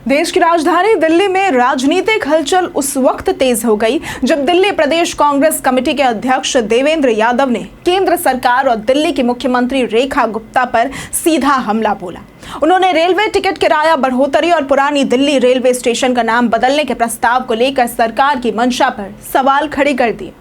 देश की राजधानी दिल्ली में राजनीतिक हलचल उस वक्त तेज हो गई जब दिल्ली प्रदेश कांग्रेस कमेटी के अध्यक्ष देवेंद्र यादव ने केंद्र सरकार और दिल्ली की मुख्यमंत्री रेखा गुप्ता पर सीधा हमला बोला। उन्होंने रेलवे टिकट किराया बढ़ोतरी और पुरानी दिल्ली रेलवे स्टेशन का नाम बदलने के प्रस्ताव को लेकर सरकार की मंशा पर सवाल खड़े कर दिए।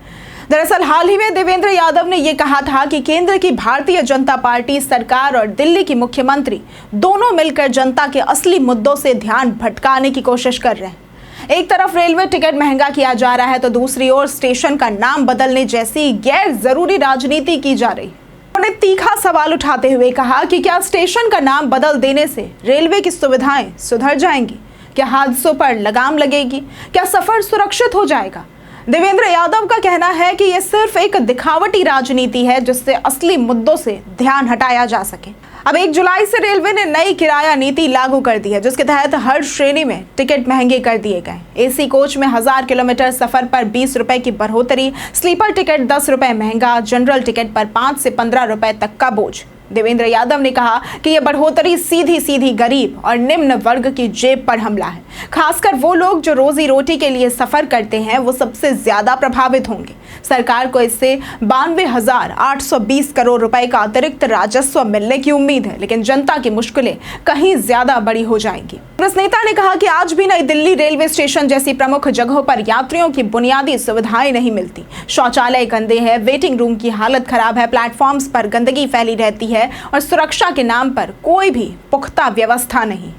दरअसल हाल ही में देवेंद्र यादव ने यह कहा था कि केंद्र की भारतीय जनता पार्टी सरकार और दिल्ली की मुख्यमंत्री दोनों मिलकर जनता के असली मुद्दों से ध्यान भटकाने की कोशिश कर रहे हैं। एक तरफ रेलवे टिकट महंगा किया जा रहा है तो दूसरी ओर स्टेशन का नाम बदलने जैसी गैर जरूरी राजनीति की जा रही है। उन्होंने तीखा सवाल उठाते हुए कहा कि क्या स्टेशन का नाम बदल देने से रेलवे की सुविधाएं सुधर जाएंगी? क्या हादसों पर लगाम लगेगी? क्या सफर सुरक्षित हो जाएगा? देवेंद्र यादव का कहना है कि यह सिर्फ एक दिखावटी राजनीति है जिससे असली मुद्दों से ध्यान हटाया जा सके। अब 1 जुलाई से रेलवे ने नई किराया नीति लागू कर दी है, जिसके तहत हर श्रेणी में टिकट महंगे कर दिए गए। एसी कोच में 1000 किलोमीटर सफर पर 20 रुपए की बढ़ोतरी, स्लीपर टिकट 10 रुपए महंगा, जनरल टिकट पर 5 से 15 रुपए तक का बोझ। देवेंद्र यादव ने कहा कि यह बढ़ोतरी सीधी गरीब और निम्न वर्ग की जेब पर हमला है। खासकर वो लोग जो रोजी रोटी के लिए सफर करते हैं वो सबसे ज्यादा प्रभावित होंगे। सरकार को इससे 92,820 करोड़ रुपए का अतिरिक्त राजस्व मिलने की उम्मीद है, लेकिन जनता की मुश्किलें कहीं ज्यादा बड़ी हो जाएंगी। कांग्रेस नेता ने कहा कि आज भी नई दिल्ली रेलवे स्टेशन जैसी प्रमुख जगहों पर यात्रियों की बुनियादी सुविधाएं नहीं मिलती। शौचालय गंदे हैं, वेटिंग रूम की हालत खराब है, प्लेटफॉर्म्स पर गंदगी फैली रहती है और सुरक्षा के नाम पर कोई भी पुख्ता व्यवस्था नहीं।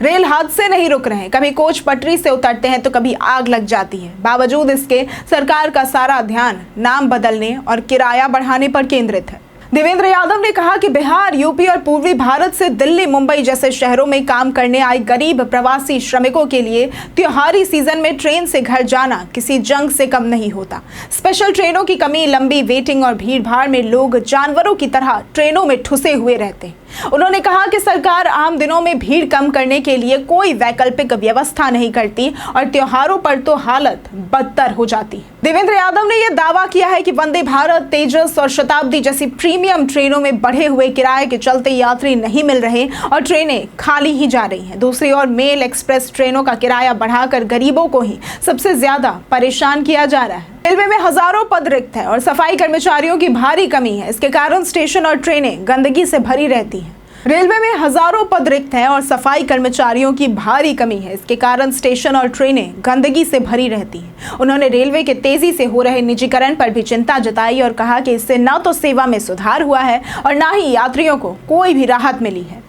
रेल हादसे नहीं रुक रहे हैं, कभी कोच पटरी से उतरते हैं तो कभी आग लग जाती है। बावजूद इसके सरकार का सारा ध्यान नाम बदलने और किराया बढ़ाने पर केंद्रित है। देवेंद्र यादव ने कहा कि बिहार, यूपी और पूर्वी भारत से दिल्ली, मुंबई जैसे शहरों में काम करने आए गरीब प्रवासी श्रमिकों के लिए त्योहारी सीजन में ट्रेन से घर जाना किसी जंग से कम नहीं होता। स्पेशल ट्रेनों की कमी, लंबी वेटिंग और भीड़ भाड़ में लोग जानवरों की तरह ट्रेनों में ठुसे हुए रहते हैं। उन्होंने कहा कि सरकार आम दिनों में भीड़ कम करने के लिए कोई वैकल्पिक व्यवस्था नहीं करती और त्योहारों पर तो हालत बदतर हो जाती है। देवेंद्र यादव ने यह दावा किया है कि वंदे भारत, तेजस और शताब्दी जैसी प्रीमियम ट्रेनों में बढ़े हुए किराए के चलते यात्री नहीं मिल रहे और ट्रेनें खाली ही जा रही हैं। दूसरी ओर मेल एक्सप्रेस ट्रेनों का किराया बढ़ाकर गरीबों को ही सबसे ज्यादा परेशान किया जा रहा है। रेलवे में हजारों पद रिक्त है और सफाई कर्मचारियों की भारी कमी है। इसके कारण स्टेशन और ट्रेनें गंदगी से भरी रहती हैं। रेलवे में हजारों पद रिक्त हैं और सफाई कर्मचारियों की भारी कमी है। इसके कारण स्टेशन और ट्रेनें गंदगी से भरी रहती हैं। उन्होंने रेलवे के तेजी से हो रहे निजीकरण पर भी चिंता जताई और कहा कि इससे न तो सेवा में सुधार हुआ है और न ही यात्रियों को कोई भी राहत मिली है।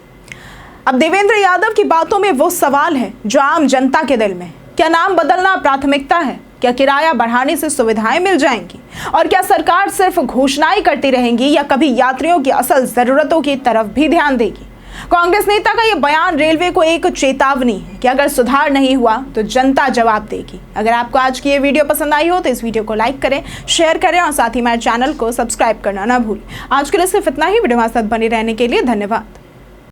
अब देवेंद्र यादव की बातों में वो सवाल है जो आम जनता के दिल में, क्या नाम बदलना प्राथमिकता है? क्या किराया बढ़ाने से सुविधाएं मिल जाएंगी? और क्या सरकार सिर्फ घोषणाएं करती रहेंगी या कभी यात्रियों की असल जरूरतों की तरफ भी ध्यान देगी? कांग्रेस नेता का यह बयान रेलवे को एक चेतावनी है कि अगर सुधार नहीं हुआ तो जनता जवाब देगी। अगर आपको आज की ये वीडियो पसंद आई हो तो इस वीडियो को लाइक करें, शेयर करें और साथ ही हमारे चैनल को सब्सक्राइब करना ना भूलें। आज के लिए सिर्फ इतना ही। वीडियो हमारे साथ बने रहने के लिए धन्यवाद।